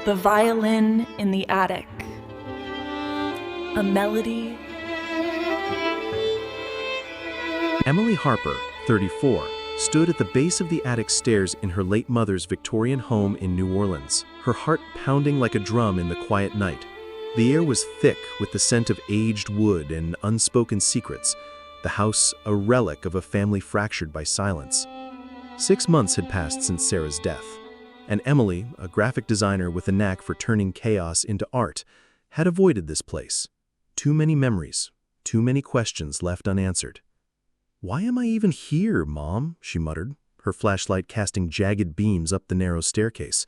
The Violin in the Attic. A melody. Emily Harper, 34, stood at the base of the attic stairs in her late mother's Victorian home in New Orleans, her heart pounding like a drum in the quiet night. The air was thick with the scent of aged wood and unspoken secrets, the house a relic of a family fractured by silence. 6 months had passed since Sarah's death, and Emily, a graphic designer with a knack for turning chaos into art, had avoided this place. Too many memories, too many questions left unanswered. "Why am I even here, Mom?" she muttered, her flashlight casting jagged beams up the narrow staircase.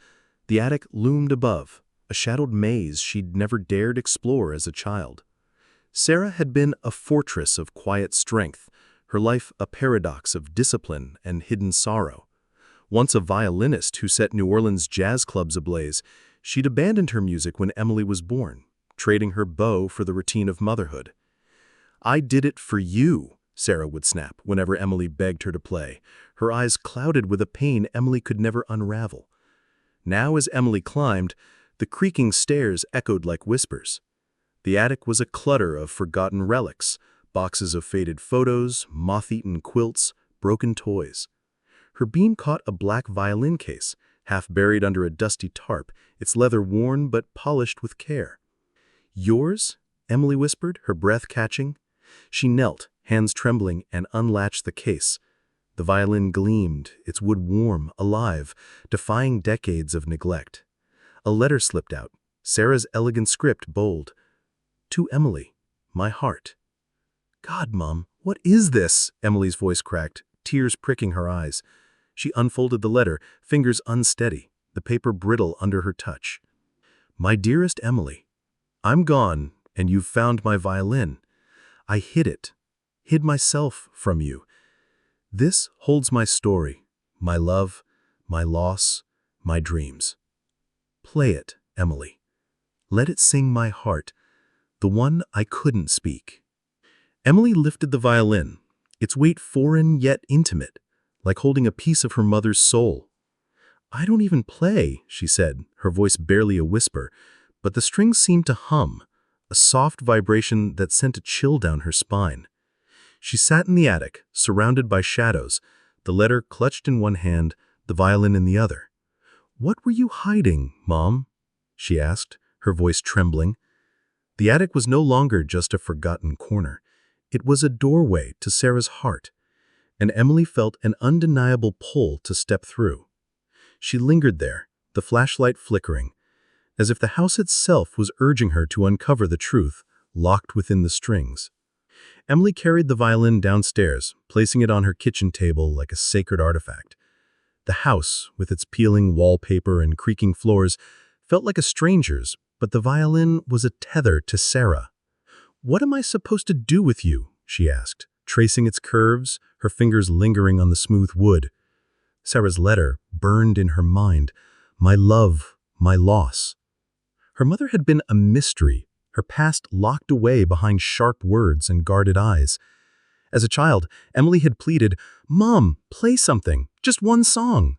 The attic loomed above, a shadowed maze she'd never dared explore as a child. Sarah had been a fortress of quiet strength, her life a paradox of discipline and hidden sorrow. Once a violinist who set New Orleans jazz clubs ablaze, she'd abandoned her music when Emily was born, trading her bow for the routine of motherhood. "I did it for you," Sarah would snap whenever Emily begged her to play, her eyes clouded with a pain Emily could never unravel. Now as Emily climbed, the creaking stairs echoed like whispers. The attic was a clutter of forgotten relics, boxes of faded photos, moth-eaten quilts, broken toys. Her beam caught a black violin case, half buried under a dusty tarp, its leather worn but polished with care. "Yours?" Emily whispered, her breath catching. She knelt, hands trembling, and unlatched the case. The violin gleamed, its wood warm, alive, defying decades of neglect. A letter slipped out, Sarah's elegant script bold. "To Emily, my heart." "God, Mom, what is this?" Emily's voice cracked, tears pricking her eyes. She unfolded the letter, fingers unsteady, the paper brittle under her touch. "My dearest Emily, I'm gone, and you've found my violin. I hid myself from you. This holds my story, my love, my loss, my dreams. Play it, Emily. Let it sing my heart, the one I couldn't speak." Emily lifted the violin, its weight foreign yet intimate, like holding a piece of her mother's soul. "I don't even play," she said, her voice barely a whisper, but the strings seemed to hum, a soft vibration that sent a chill down her spine. She sat in the attic, surrounded by shadows, the letter clutched in one hand, the violin in the other. "What were you hiding, Mom?" she asked, her voice trembling. The attic was no longer just a forgotten corner. It was a doorway to Sarah's heart, and Emily felt an undeniable pull to step through. She lingered there, the flashlight flickering, as if the house itself was urging her to uncover the truth locked within the strings. Emily carried the violin downstairs, placing it on her kitchen table like a sacred artifact. The house, with its peeling wallpaper and creaking floors, felt like a stranger's, but the violin was a tether to Sarah. "What am I supposed to do with you?" she asked, tracing its curves, her fingers lingering on the smooth wood. Sarah's letter burned in her mind, my love, my loss. Her mother had been a mystery, her past locked away behind sharp words and guarded eyes. As a child, Emily had pleaded, "Mom, play something, just one song."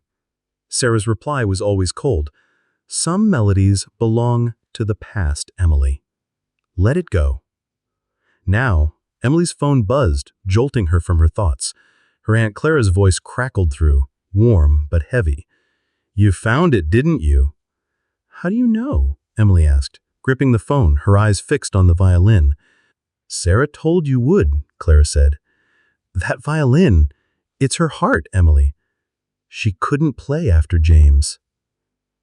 Sarah's reply was always cold. "Some melodies belong to the past, Emily. Let it go." Now, Emily's phone buzzed, jolting her from her thoughts. Her Aunt Clara's voice crackled through, warm but heavy. "You found it, didn't you?" "How do you know?" Emily asked, gripping the phone, her eyes fixed on the violin. "Sarah told you would," Clara said. "That violin, it's her heart, Emily. She couldn't play after James."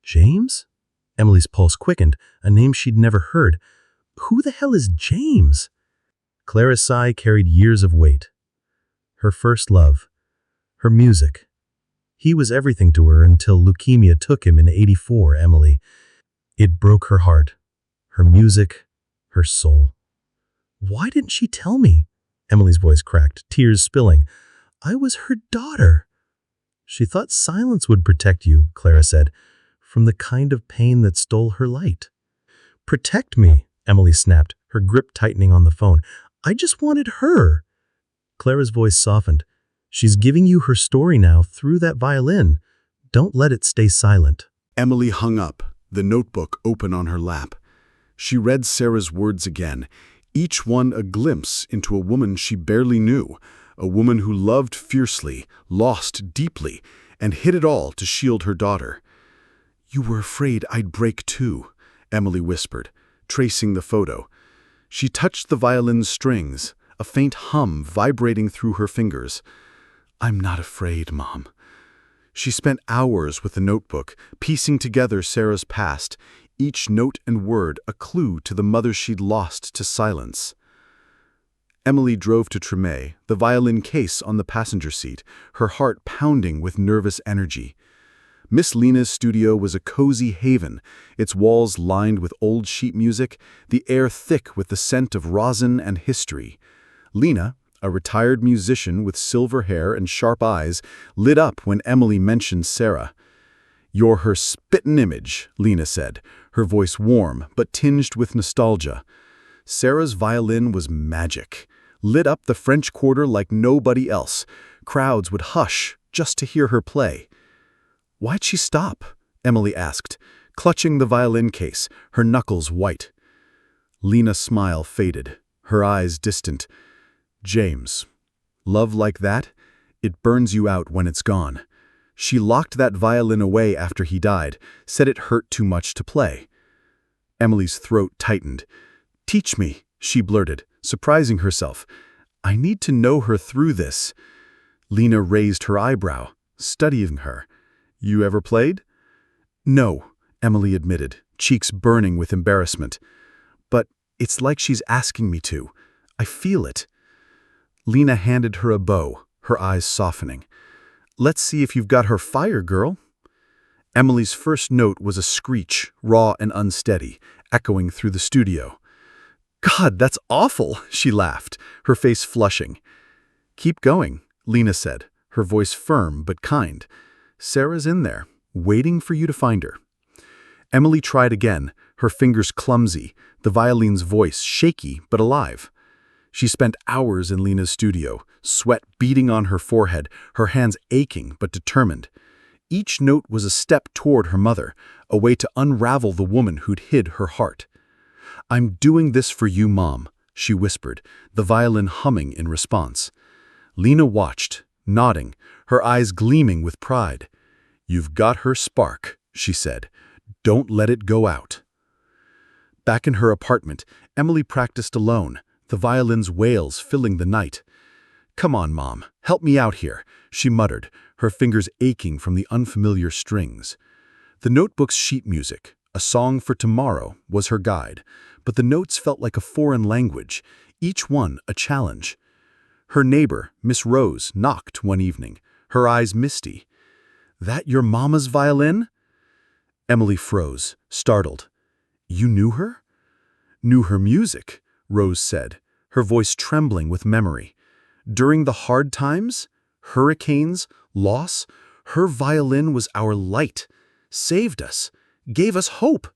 "James?" Emily's pulse quickened, a name she'd never heard. "Who the hell is James?" Clara's sigh carried years of weight. Her first love, her music. He was everything to her until leukemia took him in '84, Emily. It broke her heart, her music, her soul. "Why didn't she tell me?" Emily's voice cracked, tears spilling. "I was her daughter." "She thought silence would protect you," Clara said, "from the kind of pain that stole her light." "Protect me," Emily snapped, her grip tightening on the phone. "I just wanted her." Clara's voice softened. "She's giving you her story now through that violin. Don't let it stay silent." Emily hung up, the notebook open on her lap. She read Sarah's words again, each one a glimpse into a woman she barely knew, a woman who loved fiercely, lost deeply, and hid it all to shield her daughter. "You were afraid I'd break too," Emily whispered, tracing the photo. She touched the violin's strings, a faint hum vibrating through her fingers. "I'm not afraid, Mom." She spent hours with the notebook, piecing together Sarah's past, each note and word a clue to the mother she'd lost to silence. Emily drove to Tremé, the violin case on the passenger seat, her heart pounding with nervous energy. Miss Lena's studio was a cozy haven, its walls lined with old sheet music, the air thick with the scent of rosin and history. Lena, a retired musician with silver hair and sharp eyes, lit up when Emily mentioned Sarah. "You're her spittin' image," Lena said, her voice warm but tinged with nostalgia. Sarah's violin was magic, lit up the French Quarter like nobody else. Crowds would hush just to hear her play. "Why'd she stop?" Emily asked, clutching the violin case, her knuckles white. Lena's smile faded, her eyes distant. "James, love like that, it burns you out when it's gone. She locked that violin away after he died, said it hurt too much to play." Emily's throat tightened. "Teach me," she blurted, surprising herself. "I need to know her through this." Lena raised her eyebrow, studying her. "You ever played?" "No," Emily admitted, cheeks burning with embarrassment. "But it's like she's asking me to. I feel it." Lena handed her a bow, her eyes softening. "Let's see if you've got her fire, girl." Emily's first note was a screech, raw and unsteady, echoing through the studio. "God, that's awful," she laughed, her face flushing. "Keep going," Lena said, her voice firm but kind. "Sarah's in there, waiting for you to find her." Emily tried again, her fingers clumsy, the violin's voice shaky but alive. She spent hours in Lena's studio, sweat beading on her forehead, her hands aching but determined. Each note was a step toward her mother, a way to unravel the woman who'd hid her heart. "I'm doing this for you, Mom," she whispered, the violin humming in response. Lena watched, nodding, her eyes gleaming with pride. "You've got her spark," she said. "Don't let it go out." Back in her apartment, Emily practiced alone, the violin's wails filling the night. "Come on, Mom, help me out here," she muttered, her fingers aching from the unfamiliar strings. The notebook's sheet music, A Song for Tomorrow, was her guide, but the notes felt like a foreign language, each one a challenge. Her neighbor, Miss Rose, knocked one evening, her eyes misty. "That your mama's violin?" Emily froze, startled. "You knew her?" "Knew her music," Rose said, her voice trembling with memory. "During the hard times, hurricanes, loss, her violin was our light, saved us, gave us hope."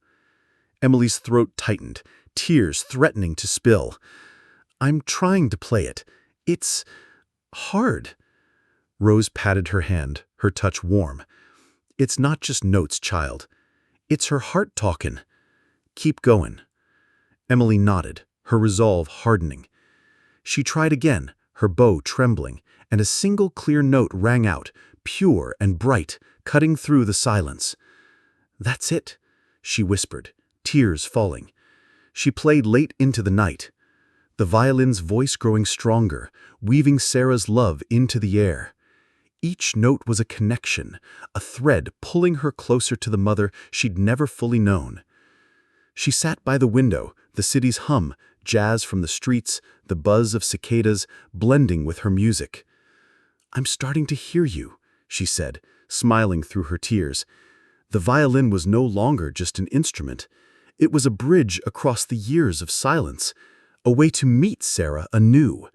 Emily's throat tightened, tears threatening to spill. "I'm trying to play it. It's hard." Rose patted her hand, her touch warm. "It's not just notes, child. It's her heart talkin'. Keep going." Emily nodded, her resolve hardening. She tried again, her bow trembling, and a single clear note rang out, pure and bright, cutting through the silence. "That's it," she whispered, tears falling. She played late into the night, the violin's voice growing stronger, weaving Sarah's love into the air. Each note was a connection, a thread pulling her closer to the mother she'd never fully known. She sat by the window, the city's hum, jazz from the streets, the buzz of cicadas, blending with her music. "I'm starting to hear you," she said, smiling through her tears. The violin was no longer just an instrument. It was a bridge across the years of silence, a way to meet Sarah anew.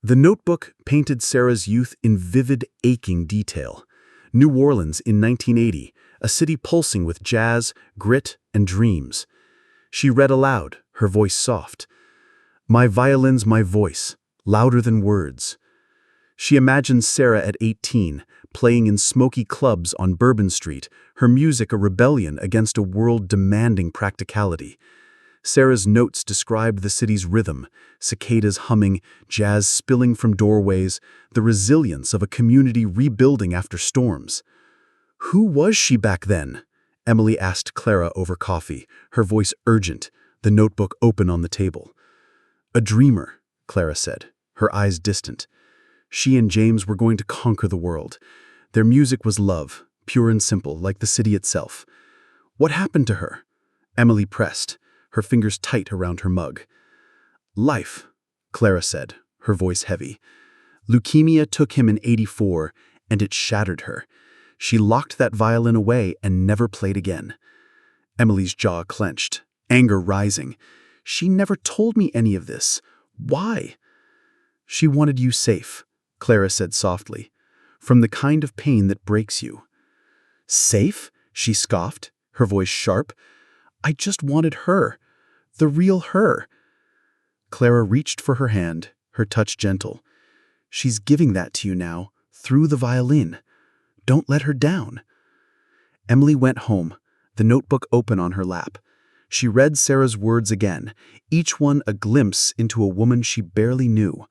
The notebook painted Sarah's youth in vivid, aching detail. New Orleans in 1980, a city pulsing with jazz, grit, and dreams. She read aloud, her voice soft. "My violin's my voice, louder than words." She imagined Sarah at 18, playing in smoky clubs on Bourbon Street, her music a rebellion against a world demanding practicality. Sarah's notes described the city's rhythm, cicadas humming, jazz spilling from doorways, the resilience of a community rebuilding after storms. "Who was she back then?" Emily asked Clara over coffee, her voice urgent, the notebook open on the table. "A dreamer," Clara said, her eyes distant. She and James were going to conquer the world. Their music was love, pure and simple, like the city itself. "What happened to her?" Emily pressed, her fingers tight around her mug. "Life," Clara said, her voice heavy. "Leukemia took him in '84, and it shattered her. She locked that violin away and never played again." Emily's jaw clenched, anger rising. "She never told me any of this. Why?" "She wanted you safe," Clara said softly, "from the kind of pain that breaks you." "Safe?" she scoffed, her voice sharp. "I just wanted her. The real her." Clara reached for her hand, her touch gentle. "She's giving that to you now, through the violin. Don't let her down." Emily went home, the notebook open on her lap. She read Sarah's words again, each one a glimpse into a woman she barely knew,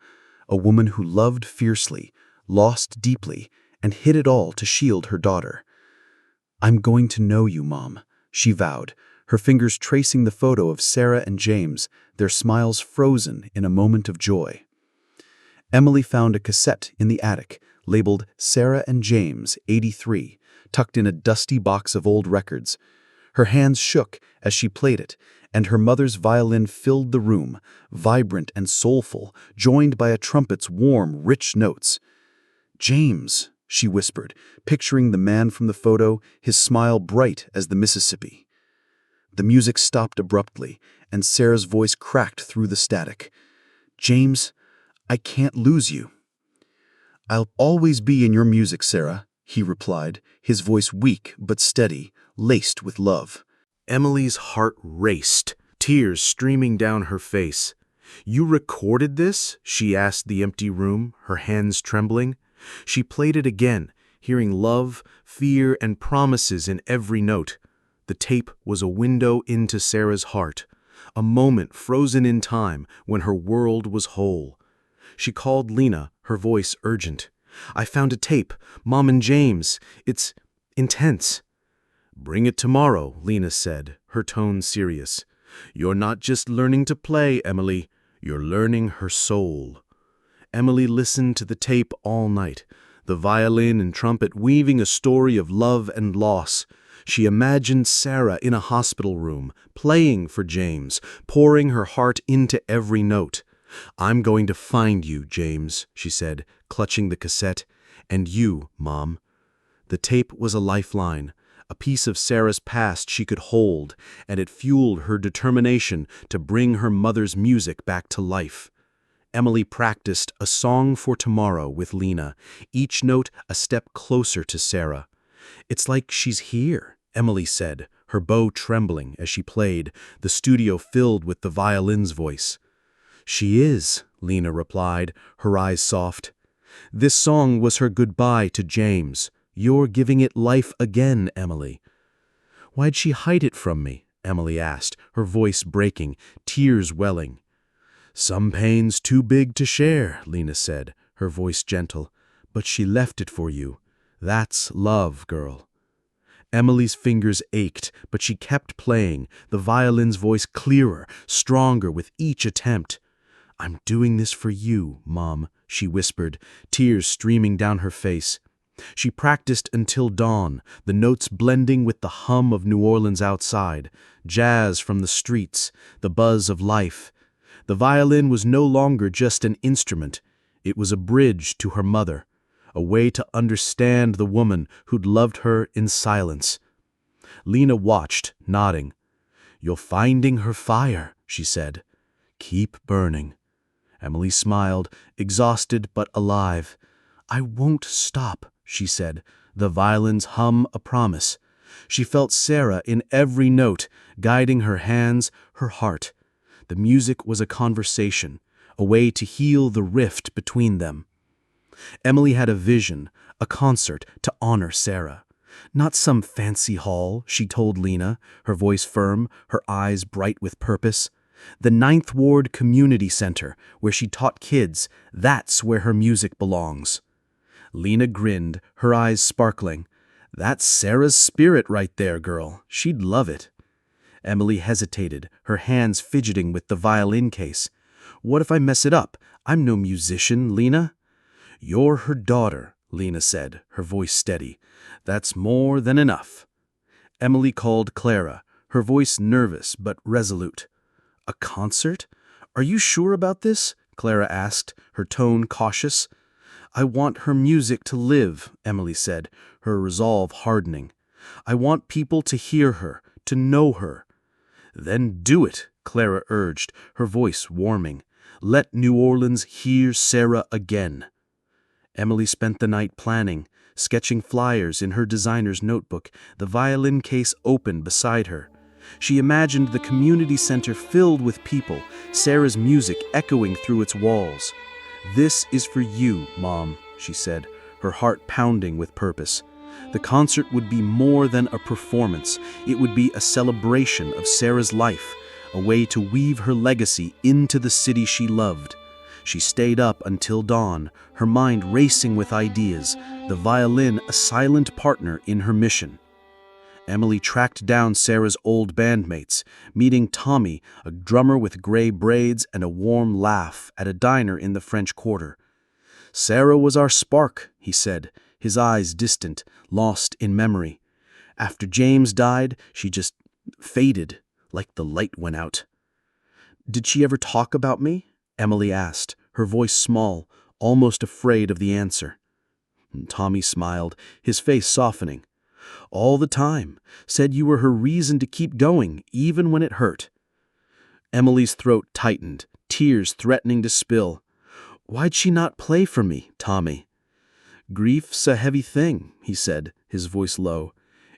a woman who loved fiercely, lost deeply, and hid it all to shield her daughter. "I'm going to know you, Mom," she vowed, her fingers tracing the photo of Sarah and James, their smiles frozen in a moment of joy. Emily found a cassette in the attic, labeled Sarah and James, '83, tucked in a dusty box of old records. Her hands shook as she played it, and her mother's violin filled the room, vibrant and soulful, joined by a trumpet's warm, rich notes. "James," she whispered, picturing the man from the photo, his smile bright as the Mississippi. The music stopped abruptly, and Sarah's voice cracked through the static. "James, I can't lose you." "I'll always be in your music, Sarah," he replied, his voice weak but steady, laced with love. Emily's heart raced, tears streaming down her face. "You recorded this?" she asked the empty room, her hands trembling. She played it again, hearing love, fear, and promises in every note. The tape was a window into Sarah's heart, a moment frozen in time when her world was whole. She called Lena, her voice urgent. "I found a tape, Mom and James. It's intense." "Bring it tomorrow," Lena said, her tone serious. "You're not just learning to play, Emily. You're learning her soul." Emily listened to the tape all night, the violin and trumpet weaving a story of love and loss. She imagined Sarah in a hospital room, playing for James, pouring her heart into every note. "I'm going to find you, James," she said, clutching the cassette. "And you, Mom." The tape was a lifeline, a piece of Sarah's past she could hold, and it fueled her determination to bring her mother's music back to life. Emily practiced A Song for Tomorrow with Lena, each note a step closer to Sarah. "It's like she's here," Emily said, her bow trembling as she played, the studio filled with the violin's voice. "She is," Lena replied, her eyes soft. "This song was her goodbye to James. You're giving it life again, Emily." "Why'd she hide it from me?" Emily asked, her voice breaking, tears welling. "Some pain's too big to share," Lena said, her voice gentle. "But she left it for you. That's love, girl." Emily's fingers ached, but she kept playing, the violin's voice clearer, stronger with each attempt. "I'm doing this for you, Mom," she whispered, tears streaming down her face. She practiced until dawn, the notes blending with the hum of New Orleans outside, jazz from the streets, the buzz of life. The violin was no longer just an instrument. It was a bridge to her mother, a way to understand the woman who'd loved her in silence. Lena watched, nodding. "You're finding her fire," she said. "Keep burning." Emily smiled, exhausted but alive. "I won't stop," she said, the violin's hum a promise. She felt Sarah in every note, guiding her hands, her heart. The music was a conversation, a way to heal the rift between them. Emily had a vision, a concert to honor Sarah. Not some fancy hall, she told Lena, her voice firm, her eyes bright with purpose. The Ninth Ward Community Center, where she taught kids, that's where her music belongs. Lena grinned, her eyes sparkling. That's Sarah's spirit right there, girl. She'd love it. Emily hesitated, her hands fidgeting with the violin case. What if I mess it up? I'm no musician, Lena. You're her daughter, Lena said, her voice steady. That's more than enough. Emily called Clara, her voice nervous but resolute. A concert? Are you sure about this? Clara asked, her tone cautious. I want her music to live, Emily said, her resolve hardening. I want people to hear her, to know her. Then do it, Clara urged, her voice warming. Let New Orleans hear Sarah again. Emily spent the night planning, sketching flyers in her designer's notebook, the violin case open beside her. She imagined the community center filled with people, Sarah's music echoing through its walls. This is for you, Mom, she said, her heart pounding with purpose. The concert would be more than a performance. It would be a celebration of Sarah's life, a way to weave her legacy into the city she loved. She stayed up until dawn, her mind racing with ideas, the violin a silent partner in her mission. Emily tracked down Sarah's old bandmates, meeting Tommy, a drummer with gray braids and a warm laugh, at a diner in the French Quarter. Sarah was our spark, he said, his eyes distant, lost in memory. After James died, she just faded, like the light went out. Did she ever talk about me? Emily asked, her voice small, almost afraid of the answer. Tommy smiled, his face softening. All the time, said you were her reason to keep going, even when it hurt. Emily's throat tightened, tears threatening to spill. Why'd she not play for me, Tommy? Grief's a heavy thing, he said, his voice low.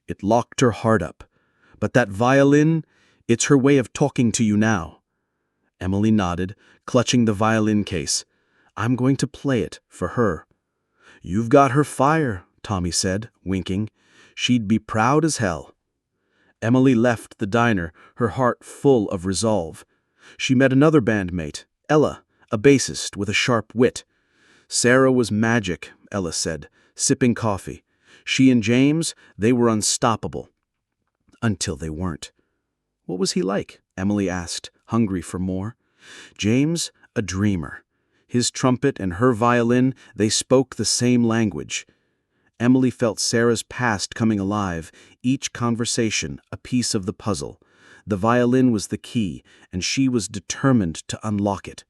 It locked her heart up. But that violin, it's her way of talking to you now. Emily nodded, clutching the violin case. I'm going to play it for her. You've got her fire, Tommy said, winking. She'd be proud as hell. Emily left the diner, her heart full of resolve. She met another bandmate, Ella, a bassist with a sharp wit. Sarah was magic, Ella said, sipping coffee. She and James, they were unstoppable. Until they weren't. What was he like? Emily asked, hungry for more. James, a dreamer. His trumpet and her violin, they spoke the same language. Emily felt Sarah's past coming alive, each conversation a piece of the puzzle. The violin was the key, and she was determined to unlock it.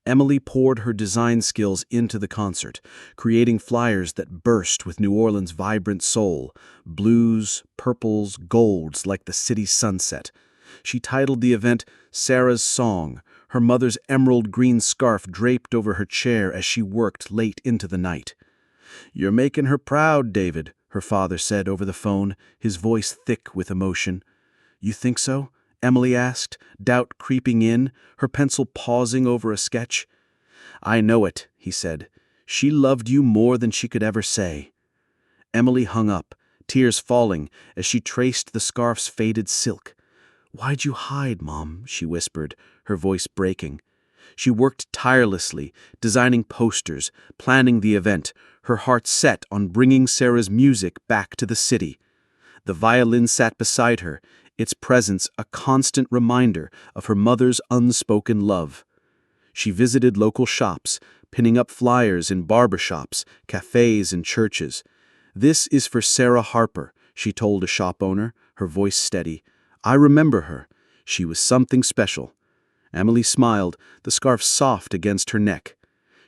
Emily poured her design skills into the concert, creating flyers that burst with New Orleans' vibrant soul, blues, purples, golds like the city's sunset. She titled the event Sarah's Song, her mother's emerald green scarf draped over her chair as she worked late into the night. You're making her proud, David, her father said over the phone, his voice thick with emotion. You think so? Emily asked, doubt creeping in, her pencil pausing over a sketch. I know it, he said. She loved you more than she could ever say. Emily hung up, tears falling as she traced the scarf's faded silk. Why'd you hide, Mom? She whispered, her voice breaking. She worked tirelessly, designing posters, planning the event, her heart set on bringing Sarah's music back to the city. The violin sat beside her, its presence a constant reminder of her mother's unspoken love. She visited local shops, pinning up flyers in barbershops, cafes, and churches. This is for Sarah Harper, she told a shop owner, her voice steady. I remember her. She was something special. Emily smiled, the scarf soft against her neck.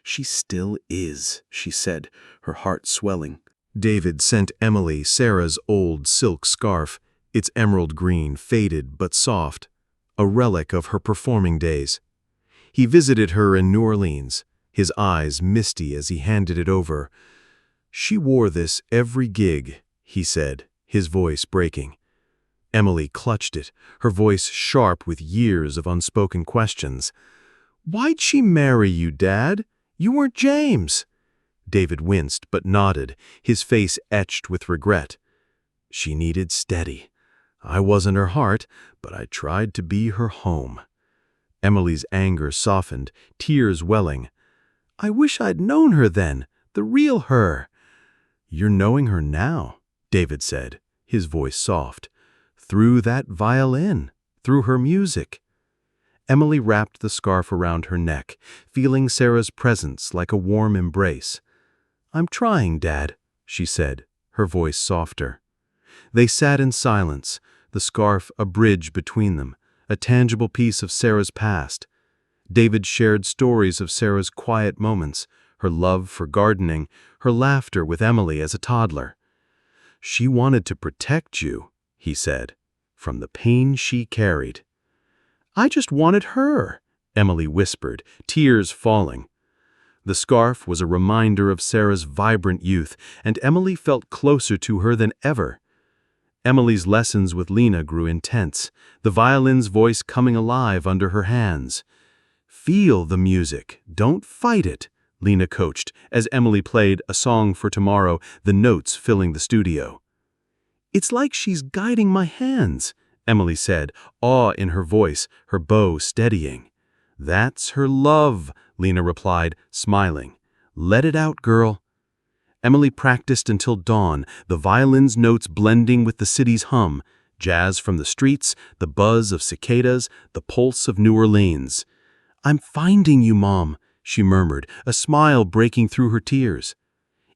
She still is, she said, her heart swelling. David sent Emily Sarah's old silk scarf, its emerald green, faded but soft, a relic of her performing days. He visited her in New Orleans, his eyes misty as he handed it over. She wore this every gig, he said, his voice breaking. Emily clutched it, her voice sharp with years of unspoken questions. Why'd she marry you, Dad? You weren't James. David winced but nodded, his face etched with regret. She needed steady. I wasn't her heart, but I tried to be her home. Emily's anger softened, tears welling. I wish I'd known her then, the real her. You're knowing her now, David said, his voice soft. Through that violin, through her music. Emily wrapped the scarf around her neck, feeling Sarah's presence like a warm embrace. I'm trying, Dad, she said, her voice softer. They sat in silence, the scarf a bridge between them, a tangible piece of Sarah's past. David shared stories of Sarah's quiet moments, her love for gardening, her laughter with Emily as a toddler. She wanted to protect you, he said, from the pain she carried. I just wanted her, Emily whispered, tears falling. The scarf was a reminder of Sarah's vibrant youth, and Emily felt closer to her than ever. Emily's lessons with Lena grew intense, the violin's voice coming alive under her hands. Feel the music, don't fight it, Lena coached, as Emily played A Song for Tomorrow, the notes filling the studio. It's like she's guiding my hands, Emily said, awe in her voice, her bow steadying. That's her love, Lena replied, smiling. Let it out, girl. Emily practiced until dawn, the violin's notes blending with the city's hum, jazz from the streets, the buzz of cicadas, the pulse of New Orleans. I'm finding you, Mom, she murmured, a smile breaking through her tears.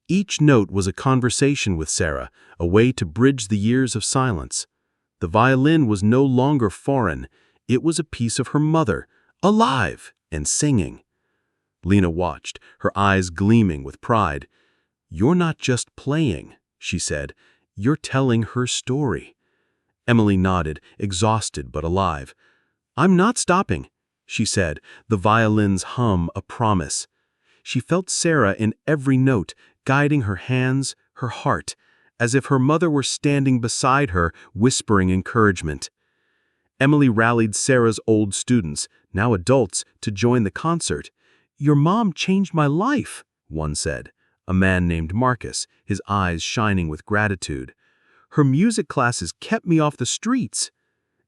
Each note was a conversation with Sarah, a way to bridge the years of silence. The violin was no longer foreign. It was a piece of her mother, alive and singing. Lena watched, her eyes gleaming with pride. You're not just playing, she said. You're telling her story. Emily nodded, exhausted but alive. I'm not stopping, she said, the violin's hum a promise. She felt Sarah in every note, guiding her hands, her heart, as if her mother were standing beside her, whispering encouragement. Emily rallied Sarah's old students, now adults, to join the concert. Your mom changed my life, one said, a man named Marcus, his eyes shining with gratitude. Her music classes kept me off the streets.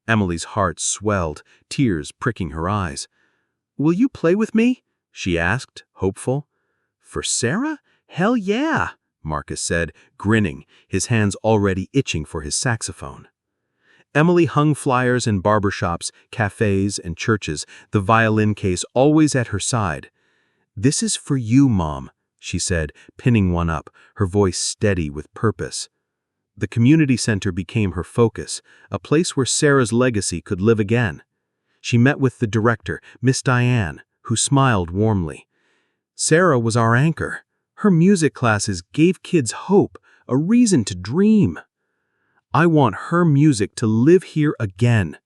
Emily's heart swelled, tears pricking her eyes. Will you play with me? She asked, hopeful. For Sarah? Hell yeah, Marcus said, grinning, his hands already itching for his saxophone. Emily hung flyers in barbershops, cafes, and churches, the violin case always at her side. This is for you, Mom, she said, pinning one up, her voice steady with purpose. The community center became her focus, a place where Sarah's legacy could live again. She met with the director, Miss Diane, who smiled warmly. Sarah was our anchor. Her music classes gave kids hope, a reason to dream. I want her music to live here again,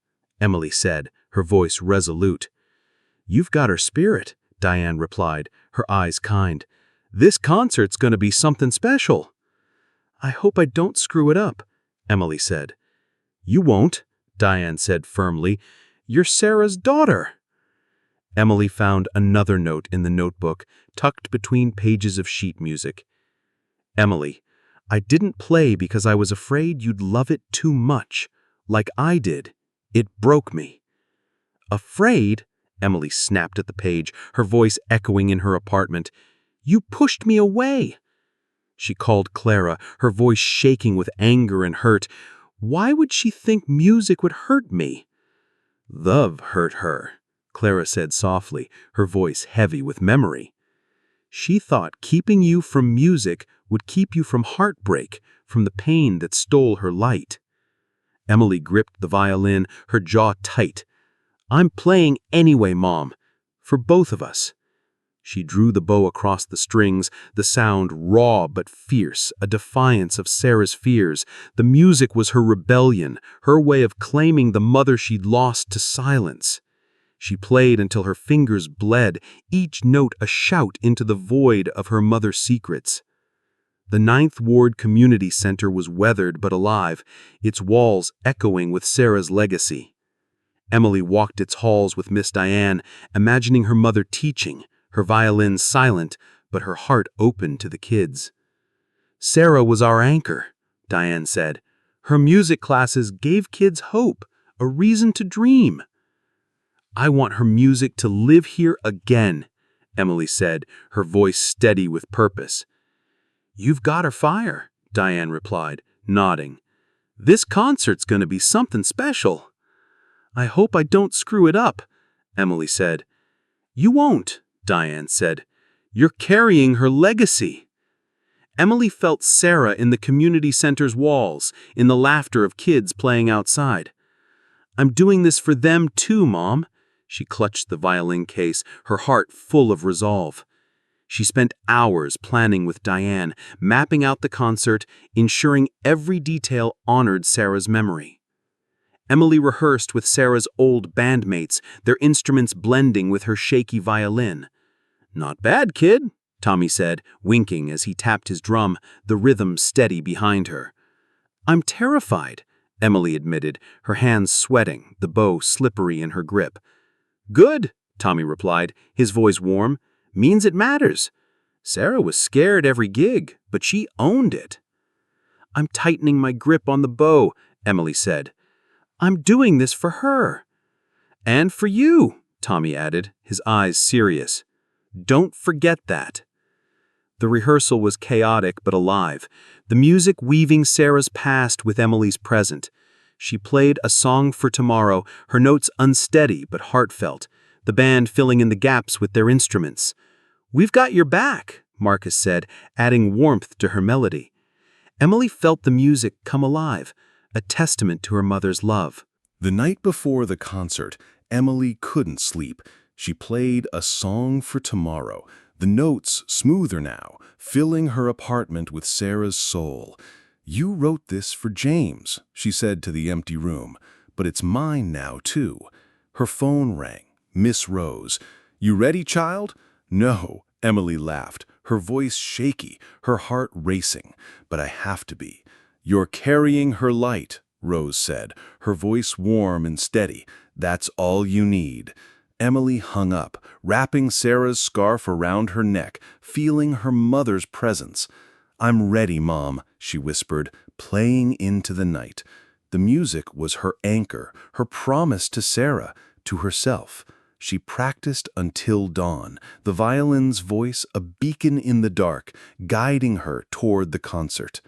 Emily said, her voice resolute. You've got her spirit, Diane replied, her eyes kind. This concert's going to be something special. I hope I don't screw it up, Emily said. You won't, Diane said firmly. You're Sarah's daughter. Emily found another note in the notebook, tucked between pages of sheet music. Emily, I didn't play because I was afraid you'd love it too much, like I did. It broke me. Afraid? Emily snapped at the page, her voice echoing in her apartment. You pushed me away. She called Clara, her voice shaking with anger and hurt. Why would she think music would hurt me? Love hurt her, Clara said softly, her voice heavy with memory. She thought keeping you from music would keep you from heartbreak, from the pain that stole her light. Emily gripped the violin, her jaw tight. I'm playing anyway, Mom, for both of us. She drew the bow across the strings, the sound raw but fierce, a defiance of Sarah's fears. The music was her rebellion, her way of claiming the mother she'd lost to silence. She played until her fingers bled, each note a shout into the void of her mother's secrets. The Ninth Ward Community Center was weathered but alive, its walls echoing with Sarah's legacy. Emily walked its halls with Miss Diane, imagining her mother teaching, her violin silent, but her heart opened to the kids. "Sarah was our anchor," Diane said. "Her music classes gave kids hope, a reason to dream." "I want her music to live here again," Emily said, her voice steady with purpose. "You've got her fire," Diane replied, nodding. "This concert's going to be something special." "I hope I don't screw it up," Emily said. "You won't," Diane said. "You're carrying her legacy." Emily felt Sarah in the community center's walls, in the laughter of kids playing outside. "I'm doing this for them too, Mom." She clutched the violin case, her heart full of resolve. She spent hours planning with Diane, mapping out the concert, ensuring every detail honored Sarah's memory. Emily rehearsed with Sarah's old bandmates, their instruments blending with her shaky violin. "Not bad, kid," Tommy said, winking as he tapped his drum, the rhythm steady behind her. "I'm terrified," Emily admitted, her hands sweating, the bow slippery in her grip. "Good," Tommy replied, his voice warm. "Means it matters. Sarah was scared every gig, but she owned it." "I'm tightening my grip on the bow," Emily said. "I'm doing this for her." "And for you," Tommy added, his eyes serious. "Don't forget that." The rehearsal was chaotic but alive, the music weaving Sarah's past with Emily's present. She played a song for tomorrow, her notes unsteady but heartfelt, the band filling in the gaps with their instruments. "We've got your back," Marcus said, adding warmth to her melody. Emily felt the music come alive, a testament to her mother's love. The night before the concert, Emily couldn't sleep. She played a song for tomorrow, the notes smoother now, filling her apartment with Sarah's soul. "You wrote this for James," she said to the empty room, "but it's mine now, too." Her phone rang. Miss Rose. "You ready, child?" "No," Emily laughed, her voice shaky, her heart racing. "But I have to be." "You're carrying her light," Rose said, her voice warm and steady. "That's all you need." Emily hung up, wrapping Sarah's scarf around her neck, feeling her mother's presence. "I'm ready, Mom," she whispered, playing into the night. The music was her anchor, her promise to Sarah, to herself. She practiced until dawn, the violin's voice a beacon in the dark, guiding her toward the concert.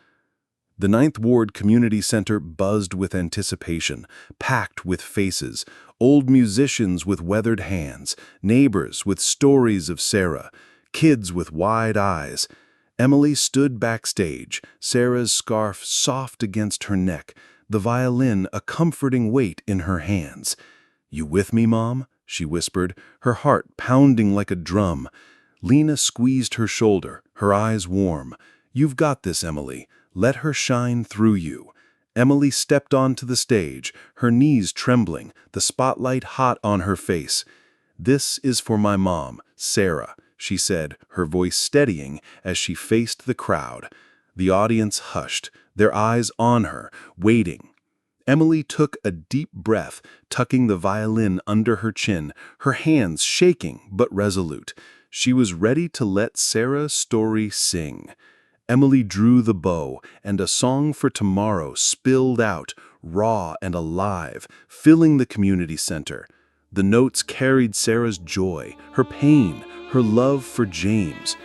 The Ninth Ward Community Center buzzed with anticipation, packed with faces, old musicians with weathered hands, neighbors with stories of Sarah, kids with wide eyes. Emily stood backstage, Sarah's scarf soft against her neck, the violin a comforting weight in her hands. "You with me, Mom?" she whispered, her heart pounding like a drum. Lena squeezed her shoulder, her eyes warm. "You've got this, Emily. Let her shine through you." Emily stepped onto the stage, her knees trembling, the spotlight hot on her face. "This is for my mom, Sarah," she said, her voice steadying as she faced the crowd. The audience hushed, their eyes on her, waiting. Emily took a deep breath, tucking the violin under her chin, her hands shaking but resolute. She was ready to let Sarah's story sing. Emily drew the bow, and a song for tomorrow spilled out, raw and alive, filling the community center. The notes carried Sarah's joy, her pain, her love for James.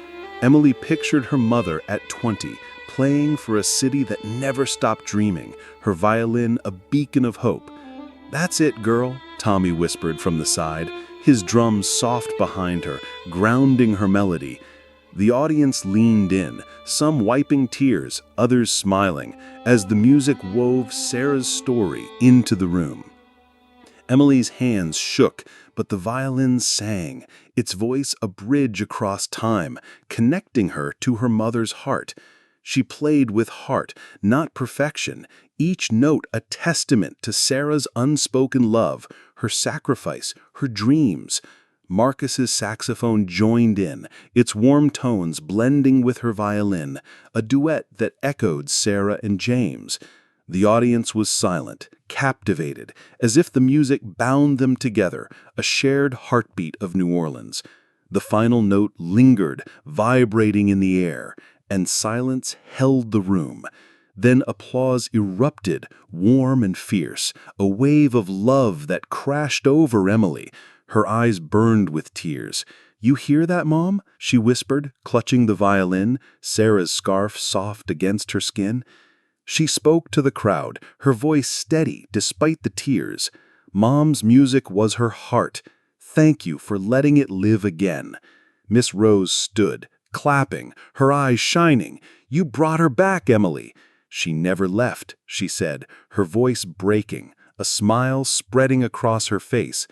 Emily pictured her mother at 20, playing for a city that never stopped dreaming, her violin a beacon of hope. "That's it, girl," Tommy whispered from the side, his drums soft behind her, grounding her melody. The audience leaned in, some wiping tears, others smiling, as the music wove Sarah's story into the room. Emily's hands shook, but the violin sang, its voice a bridge across time, connecting her to her mother's heart. She played with heart, not perfection, each note a testament to Sarah's unspoken love, her sacrifice, her dreams. Marcus's saxophone joined in, its warm tones blending with her violin, a duet that echoed Sarah and James. The audience was silent, captivated, as if the music bound them together, a shared heartbeat of New Orleans. The final note lingered, vibrating in the air, and silence held the room. Then applause erupted, warm and fierce, a wave of love that crashed over Emily. Her eyes burned with tears. "You hear that, Mom?" she whispered, clutching the violin, Sarah's scarf soft against her skin. She spoke to the crowd, her voice steady despite the tears. Mom's music was her heart. Thank you for letting it live again. Miss Rose stood, clapping, her eyes shining. "You brought her back, Emily." "She never left," she said, her voice breaking, a smile spreading across her face.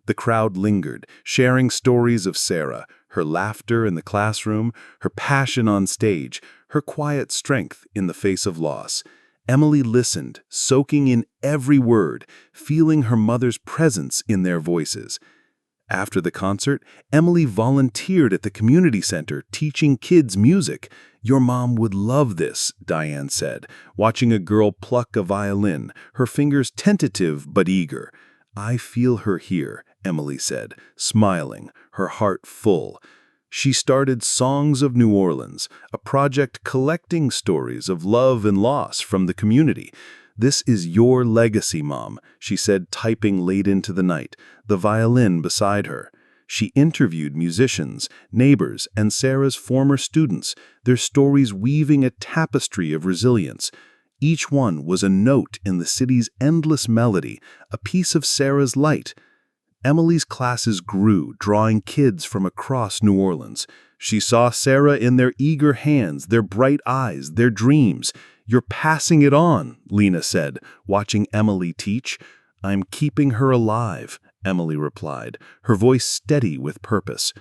The crowd lingered, sharing stories of Sarah, her laughter in the classroom, her passion on stage, her quiet strength in the face of loss. Emily listened, soaking in every word, feeling her mother's presence in their voices. After the concert, Emily volunteered at the community center, teaching kids music. "Your mom would love this," Diane said, watching a girl pluck a violin, her fingers tentative but eager. "I feel her here," Emily said, smiling, her heart full. She started Songs of New Orleans, a project collecting stories of love and loss from the community. "This is your legacy, Mom," she said, typing late into the night, the violin beside her. She interviewed musicians, neighbors, and Sarah's former students, their stories weaving a tapestry of resilience. Each one was a note in the city's endless melody, a piece of Sarah's light. Emily's classes grew, drawing kids from across New Orleans. She saw Sarah in their eager hands, their bright eyes, their dreams. "You're passing it on," Lena said, watching Emily teach. "I'm keeping her alive," Emily replied, her voice steady with purpose.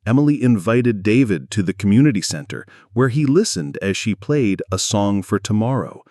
Emily invited David to the community center, where he listened as she played A Song for Tomorrow.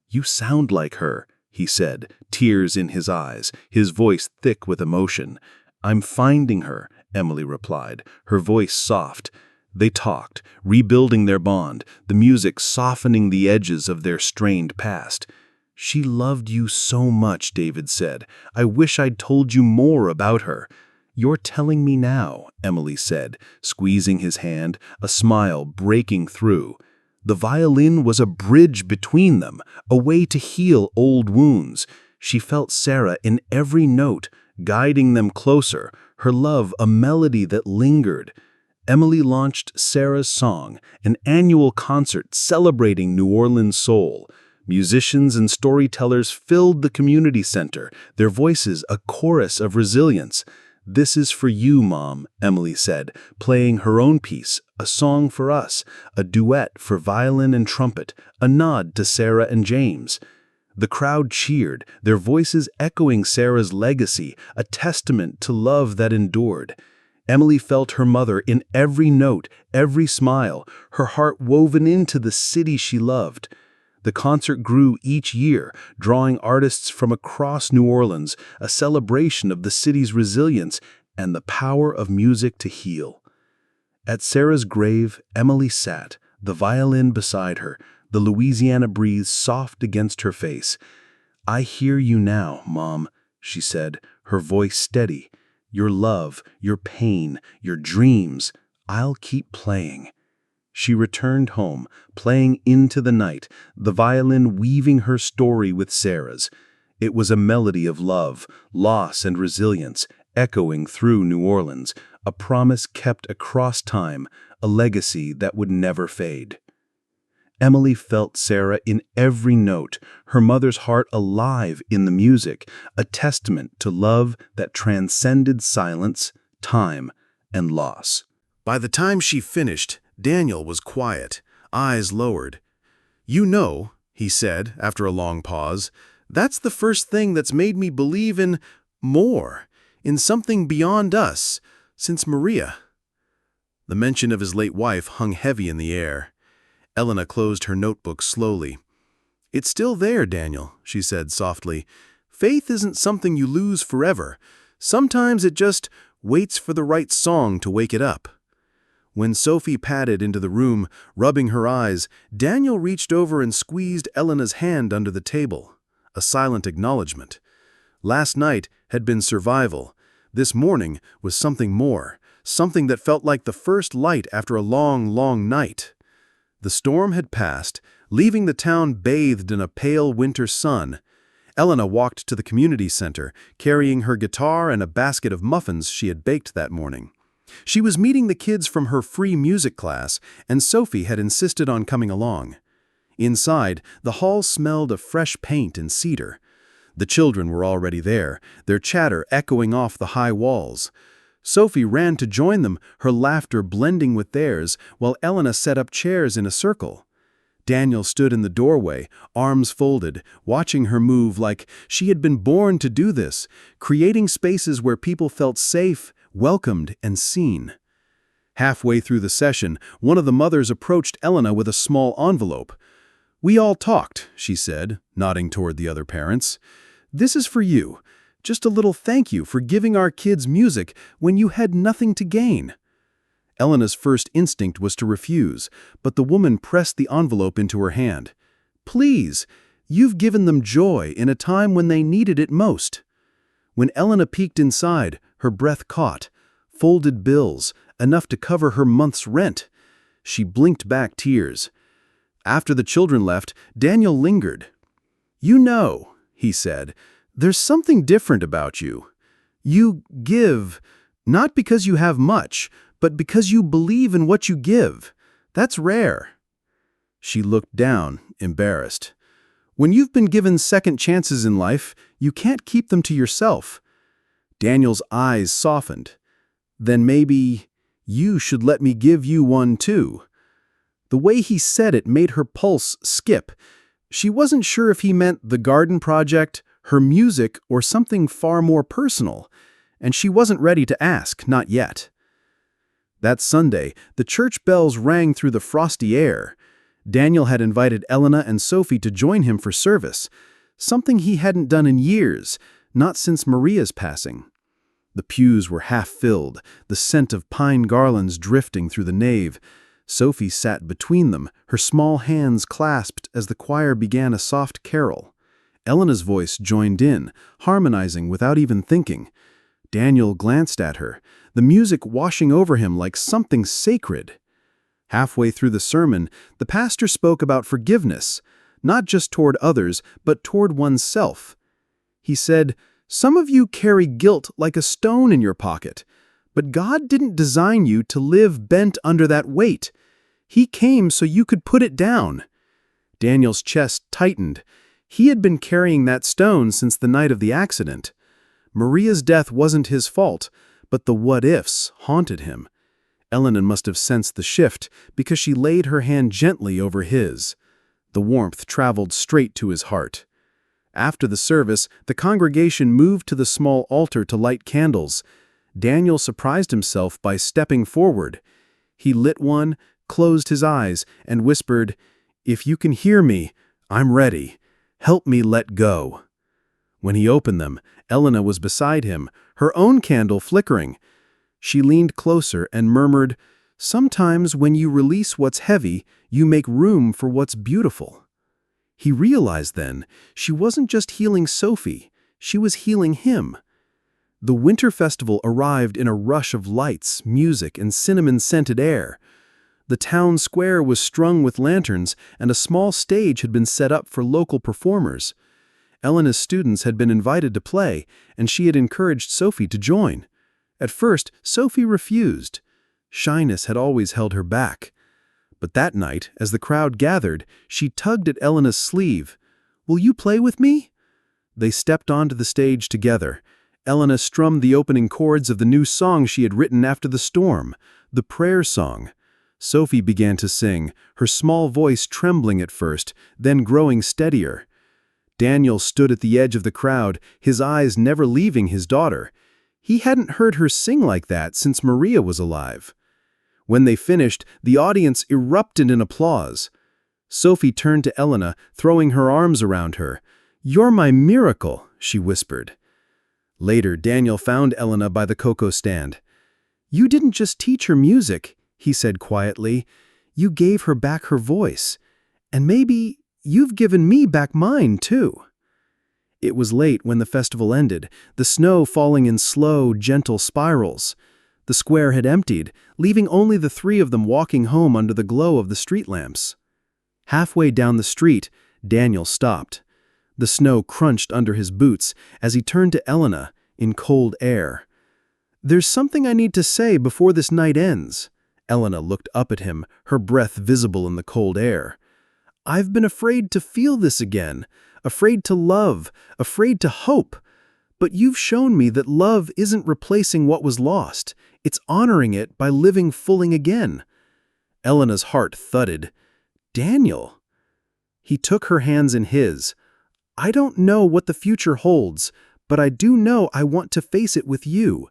"You sound like her," he said, tears in his eyes, his voice thick with emotion. "I'm finding her," Emily replied, her voice soft. They talked, rebuilding their bond, the music softening the edges of their strained past. "She loved you so much," David said. "I wish I'd told you more about her." "You're telling me now," Emily said, squeezing his hand, a smile breaking through. The violin was a bridge between them, a way to heal old wounds. She felt Sarah in every note, guiding them closer, her love a melody that lingered. Emily launched Sarah's Song, an annual concert celebrating New Orleans soul. Musicians and storytellers filled the community center, their voices a chorus of resilience. "This is for you, Mom," Emily said, playing her own piece, A Song for Us, a duet for violin and trumpet, a nod to Sarah and James. The crowd cheered, their voices echoing Sarah's legacy, a testament to love that endured. Emily felt her mother in every note, every smile, her heart woven into the city she loved. The concert grew each year, drawing artists from across New Orleans, a celebration of the city's resilience and the power of music to heal. At Sarah's grave, Emily sat, the violin beside her, the Louisiana breeze soft against her face. "I hear you now, Mom," she said, her voice steady. "Your love, your pain, your dreams, I'll keep playing." She returned home, playing into the night, the violin weaving her story with Sarah's. It was a melody of love, loss, and resilience, echoing through New Orleans, a promise kept across time, a legacy that would never fade. Emily felt Sarah in every note, her mother's heart alive in the music, a testament to love that transcended silence, time, and loss. By the time she finished, Daniel was quiet, eyes lowered. "You know," he said after a long pause, "that's the first thing that's made me believe in more, in something beyond us, since Maria." The mention of his late wife hung heavy in the air. Elena closed her notebook slowly. "It's still there, Daniel," she said softly. "Faith isn't something you lose forever. Sometimes it just waits for the right song to wake it up." When Sophie padded into the room, rubbing her eyes, Daniel reached over and squeezed Elena's hand under the table, a silent acknowledgement. Last night had been survival. This morning was something more, something that felt like the first light after a long, long night. The storm had passed, leaving the town bathed in a pale winter sun. Elena walked to the community center, carrying her guitar and a basket of muffins she had baked that morning. She was meeting the kids from her free music class, and Sophie had insisted on coming along. Inside, the hall smelled of fresh paint and cedar. The children were already there, their chatter echoing off the high walls. Sophie ran to join them, her laughter blending with theirs, while Elena set up chairs in a circle. Daniel stood in the doorway, arms folded, watching her move like she had been born to do this, creating spaces where people felt safe, welcomed, and seen. Halfway through the session, one of the mothers approached Elena with a small envelope. "We all talked," she said, nodding toward the other parents. "This is for you. Just a little thank you for giving our kids music when you had nothing to gain." Elena's first instinct was to refuse, but the woman pressed the envelope into her hand. "Please, you've given them joy in a time when they needed it most." When Elena peeked inside, her breath caught. Folded bills, enough to cover her month's rent. She blinked back tears. After the children left, Daniel lingered. "You know," he said, "there's something different about you. You give, not because you have much, but because you believe in what you give. That's rare." She looked down, embarrassed. "When you've been given second chances in life, you can't keep them to yourself." Daniel's eyes softened. "Then maybe you should let me give you one too." The way he said it made her pulse skip. She wasn't sure if he meant the garden project, her music, or something far more personal, and she wasn't ready to ask, not yet. That Sunday, the church bells rang through the frosty air. Daniel had invited Elena and Sophie to join him for service, something he hadn't done in years, not since Maria's passing. The pews were half-filled, the scent of pine garlands drifting through the nave. Sophie sat between them, her small hands clasped as the choir began a soft carol. Elena's voice joined in, harmonizing without even thinking. Daniel glanced at her, the music washing over him like something sacred. Halfway through the sermon, the pastor spoke about forgiveness, not just toward others, but toward oneself. He said, "Some of you carry guilt like a stone in your pocket, but God didn't design you to live bent under that weight. He came so you could put it down." Daniel's chest tightened. He had been carrying that stone since the night of the accident. Maria's death wasn't his fault, but the what-ifs haunted him. Elena must have sensed the shift because she laid her hand gently over his. The warmth traveled straight to his heart. After the service, the congregation moved to the small altar to light candles. Daniel surprised himself by stepping forward. He lit one, closed his eyes, and whispered, "If you can hear me, I'm ready. Help me let go." When he opened them, Elena was beside him, her own candle flickering. She leaned closer and murmured, "Sometimes when you release what's heavy, you make room for what's beautiful." He realized then, she wasn't just healing Sophie, she was healing him. The winter festival arrived in a rush of lights, music, and cinnamon-scented air. The town square was strung with lanterns, and a small stage had been set up for local performers. Elena's students had been invited to play, and she had encouraged Sophie to join. At first, Sophie refused. Shyness had always held her back. But that night, as the crowd gathered, she tugged at Elena's sleeve. "Will you play with me?" They stepped onto the stage together. Elena strummed the opening chords of the new song she had written after the storm, the prayer song. Sophie began to sing, her small voice trembling at first, then growing steadier. Daniel stood at the edge of the crowd, his eyes never leaving his daughter. He hadn't heard her sing like that since Maria was alive. When they finished, the audience erupted in applause. Sophie turned to Elena, throwing her arms around her. "You're my miracle," she whispered. Later, Daniel found Elena by the cocoa stand. "You didn't just teach her music," he said quietly. "You gave her back her voice. And maybe you've given me back mine, too." It was late when the festival ended, the snow falling in slow, gentle spirals. The square had emptied, leaving only the three of them walking home under the glow of the street lamps. Halfway down the street, Daniel stopped. The snow crunched under his boots as he turned to Elena in cold air. "There's something I need to say before this night ends." Elena looked up at him, her breath visible in the cold air. "I've been afraid to feel this again, afraid to love, afraid to hope. But you've shown me that love isn't replacing what was lost. It's honoring it by living fully again." Elena's heart thudded. "Daniel." He took her hands in his. "I don't know what the future holds, but I do know I want to face it with you.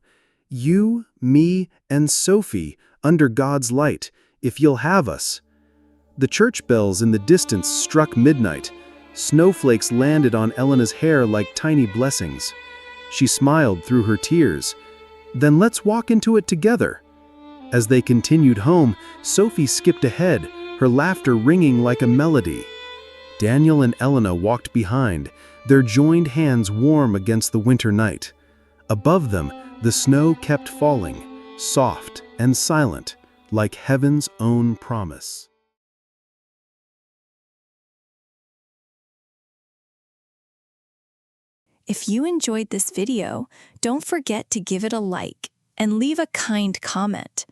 You, me, and Sophie, under God's light, if you'll have us." The church bells in the distance struck midnight. Snowflakes landed on Elena's hair like tiny blessings. She smiled through her tears. "Then let's walk into it together." As they continued home, Sophie skipped ahead, her laughter ringing like a melody. Daniel and Elena walked behind, their joined hands warm against the winter night. Above them, the snow kept falling, soft and silent, like heaven's own promise. If you enjoyed this video, don't forget to give it a like and leave a kind comment.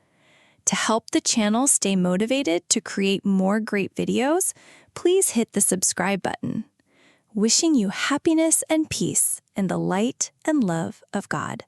To help the channel stay motivated to create more great videos, please hit the subscribe button. Wishing you happiness and peace in the light and love of God.